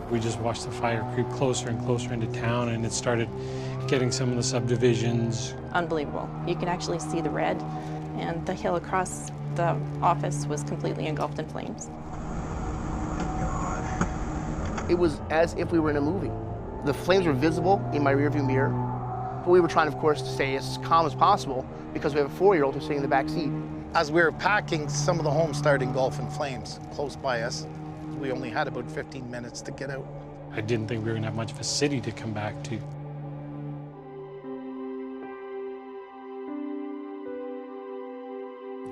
We just watched the fire creep closer and closer into town, and it started getting some of the subdivisions. Unbelievable. You can actually see the red, and the hill across the office was completely engulfed in flames. It was as if we were in a movie. The flames were visible in my rearview mirror, but we were trying, of course, to stay as calm as possible because we have a 4-year-old who's sitting in the back seat. As we were packing, some of the homes started engulfing flames close by us. We only had about 15 minutes to get out. I didn't think we were going to have much of a city to come back to.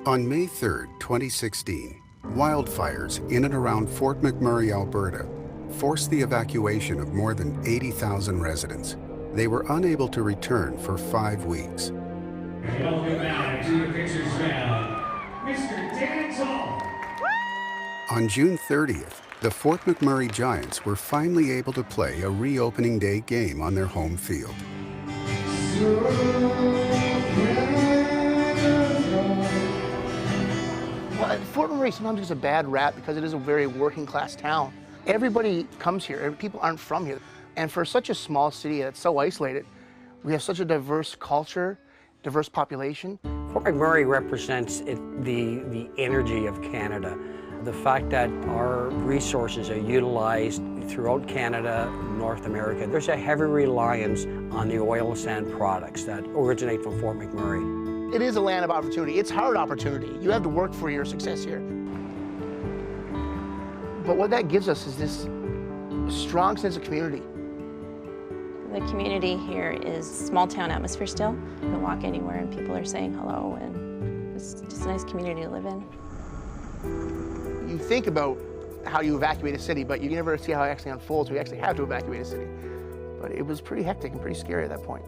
On May 3rd, 2016, wildfires in and around Fort McMurray, Alberta, forced the evacuation of more than 80,000 residents. They were unable to return for 5 weeks. Welcome back to the pictures now, Mr. Dan Tall. On June 30th, the Fort McMurray Giants were finally able to play a reopening day game on their home field. Well, Fort McMurray sometimes gets a bad rap because it is a very working class town. Everybody comes here, people aren't from here. And for such a small city that's so isolated, we have such a diverse culture, diverse population. Fort McMurray represents the energy of Canada. The fact that our resources are utilized throughout Canada, North America. There's a heavy reliance on the oil and sand products that originate from Fort McMurray. It is a land of opportunity. It's hard opportunity. You have to work for your success here. But what that gives us is this strong sense of community. The community here is small town atmosphere still. You can walk anywhere and people are saying hello, and it's just a nice community to live in. You think about how you evacuate a city, but you never see how it actually unfolds. We actually have to evacuate a city. But it was pretty hectic and pretty scary at that point.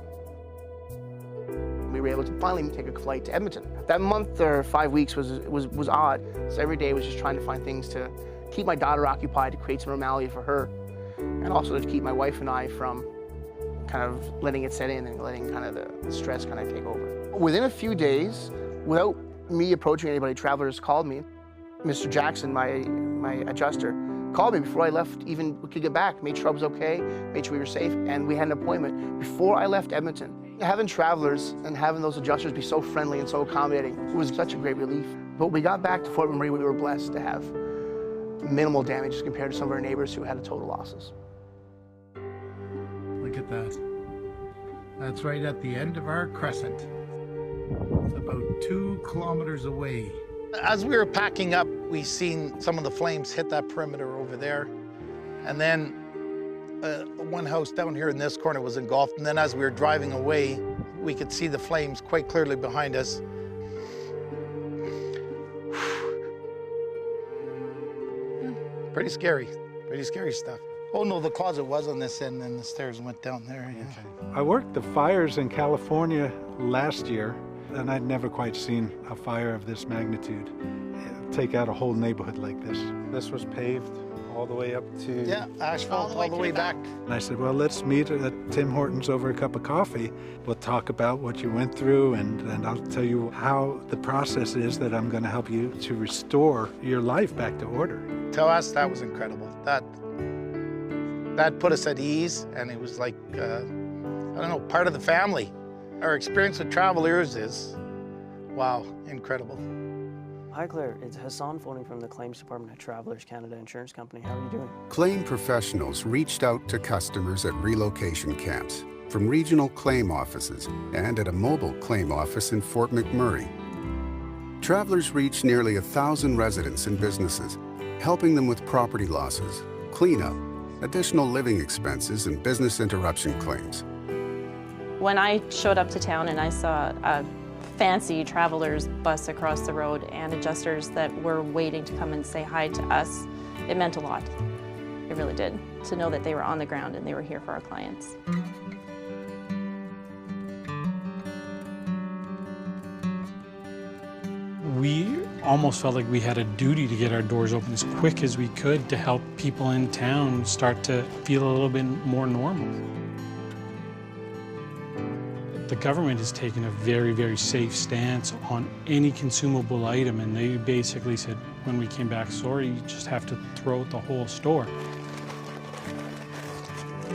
We were able to finally take a flight to Edmonton. That month or 5 weeks was odd. So every day was just trying to find things to keep my daughter occupied, to create some normality for her, and also to keep my wife and I from kind of letting it set in and letting kind of the stress kind of take over. Within a few days, without me approaching anybody, travelers called me. Mr. Jackson, my adjuster, called me before I left, even we could get back, made sure I was okay, made sure we were safe, and we had an appointment before I left Edmonton. Having travelers and having those adjusters be so friendly and so accommodating was such a great relief. But we got back to Fort McMurray, we were blessed to have minimal damage compared to some of our neighbors who had total losses. Look at that. That's right at the end of our crescent. It's about 2 kilometers away. As we were packing up, we seen some of the flames hit that perimeter over there. And then one house down here in this corner was engulfed. And then as we were driving away, we could see the flames quite clearly behind us. Pretty scary stuff. Oh no, the closet was on this end and the stairs went down there. Yeah. Okay. I worked the fires in California last year, and I'd never quite seen a fire of this magnitude take out a whole neighborhood like this. This was paved all the way up to... Yeah, asphalt all the way back. And I said, well, let's meet at Tim Hortons over a cup of coffee. We'll talk about what you went through, and I'll tell you how the process is that I'm going to help you to restore your life back to order. To us, that was incredible. That put us at ease, and it was like, I don't know, part of the family. Our experience with Travelers is, wow, incredible. Hi Claire, it's Hassan phoning from the Claims Department at Travelers Canada Insurance Company. How are you doing? Claim professionals reached out to customers at relocation camps, from regional claim offices and at a mobile claim office in Fort McMurray. Travelers reached nearly 1,000 residents and businesses, helping them with property losses, cleanup, additional living expenses, and business interruption claims. When I showed up to town and I saw a fancy Travelers bus across the road and adjusters that were waiting to come and say hi to us, it meant a lot. It really did, to know that they were on the ground and they were here for our clients. We almost felt like we had a duty to get our doors open as quick as we could to help people in town start to feel a little bit more normal. The government has taken a very, very safe stance on any consumable item, and they basically said, when we came back, sorry, you just have to throw out the whole store.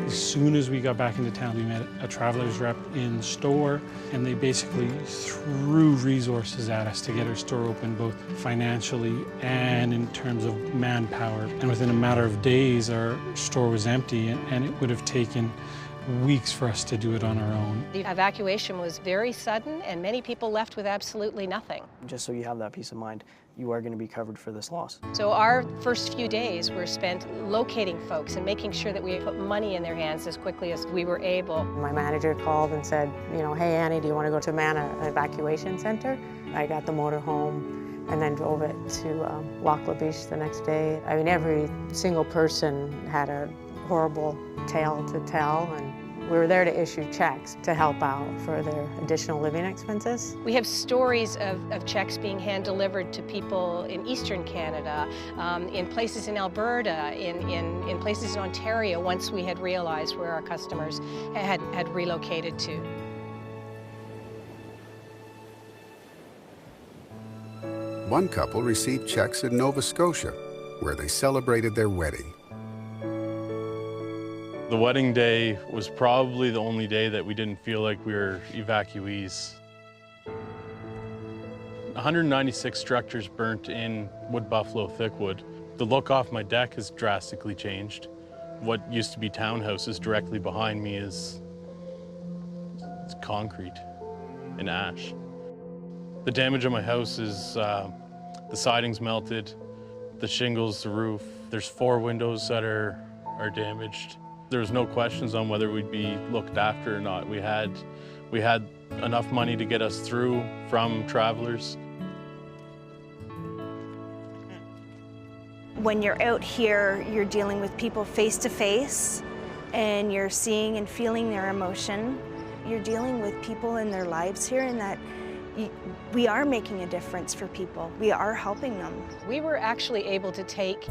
As soon as we got back into town, we met a Travelers rep in the store, and they basically threw resources at us to get our store open, both financially and in terms of manpower. And within a matter of days, our store was empty, and it would have taken weeks for us to do it on our own. The evacuation was very sudden, and many people left with absolutely nothing. Just so you have that peace of mind, you are going to be covered for this loss. So our first few days were spent locating folks and making sure that we put money in their hands as quickly as we were able. My manager called and said, you know, hey Annie, do you want to go to Mana evacuation center? I got the motor home and then drove it to Lac La Biche the next day. I mean, every single person had a horrible tale to tell, and we were there to issue checks to help out for their additional living expenses. We have stories of checks being hand-delivered to people in Eastern Canada, in places in Alberta, in places in Ontario, once we had realized where our customers had relocated to. One couple received checks in Nova Scotia, where they celebrated their wedding. The wedding day was probably the only day that we didn't feel like we were evacuees. 196 structures burnt in wood buffalo thickwood. The look off my deck has drastically changed. What used to be townhouses directly behind me it's concrete and ash. The damage on my house is the siding's melted, the shingles, the roof. There's 4 windows that are damaged. There was no questions on whether we'd be looked after or not. We had enough money to get us through from Travelers. When you're out here, you're dealing with people face to face, and you're seeing and feeling their emotion. You're dealing with people in their lives here, and that we are making a difference for people. We are helping them. We were actually able to take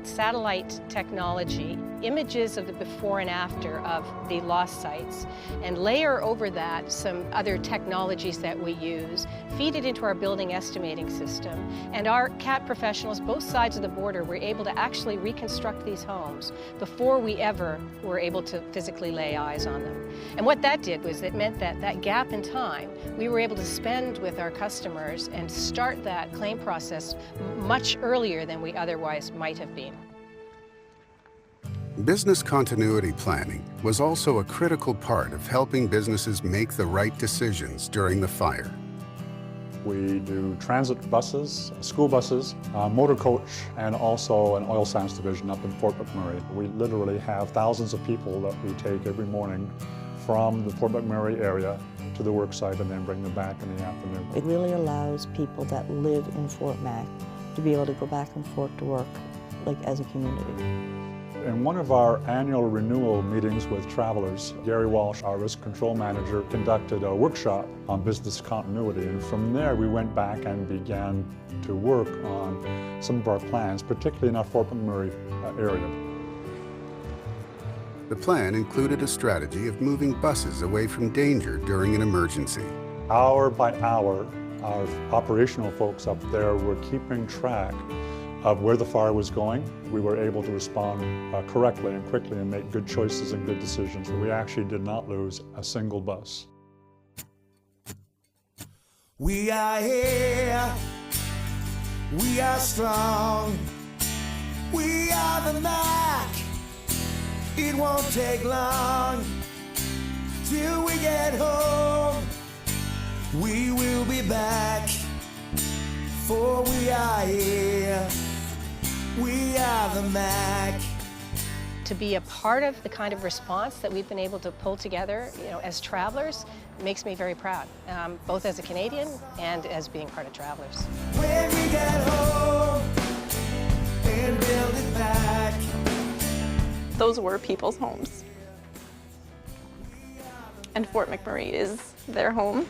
satellite technology, images of the before and after of the lost sites, and layer over that some other technologies that we use, feed it into our building estimating system, and our CAT professionals, both sides of the border, were able to actually reconstruct these homes before we ever were able to physically lay eyes on them. And what that did was it meant that that gap in time, we were able to spend with our customers and start that claim process much earlier than we otherwise might have been. Business continuity planning was also a critical part of helping businesses make the right decisions during the fire. We do transit buses, school buses, motor coach, and also an oil sands division up in Fort McMurray. We literally have thousands of people that we take every morning from the Fort McMurray area to the work site and then bring them back in the afternoon. It really allows people that live in Fort Mac to be able to go back and forth to work like as a community. In one of our annual renewal meetings with Travelers, Gary Walsh, our risk control manager, conducted a workshop on business continuity, and from there we went back and began to work on some of our plans, particularly in our Fort McMurray area. The plan included a strategy of moving buses away from danger during an emergency. Hour by hour, our operational folks up there were keeping track of where the fire was going. We were able to respond correctly and quickly and make good choices and good decisions. We actually did not lose a single bus. We are here, we are strong, we are the Mac. It won't take long till we get home. We will be back, for we are here. We are the Mac. To be a part of the kind of response that we've been able to pull together, as Travelers, makes me very proud, both as a Canadian and as being part of Travelers. When we get home and build it back. Those were people's homes. And Fort McMurray is their home.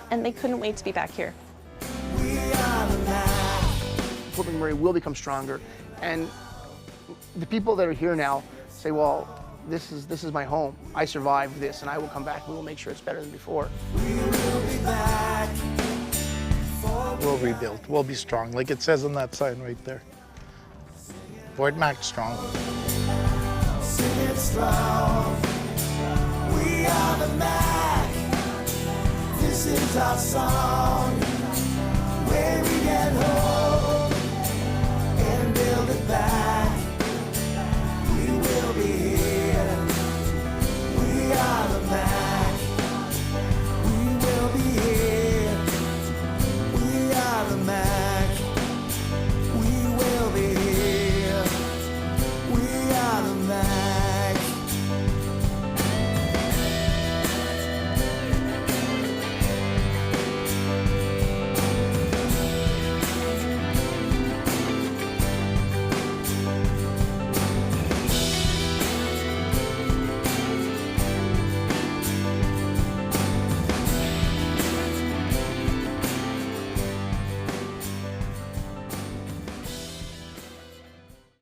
And they couldn't wait to be back here. Fort McMurray will become stronger, and the people that are here now say, well, this is my home. I survived this, and I will come back. We will make sure it's better than before. We will be back. We'll rebuild. We'll be strong, like it says on that sign right there. Fort Mac strong. sing it strong. We are the Mac. This is our song.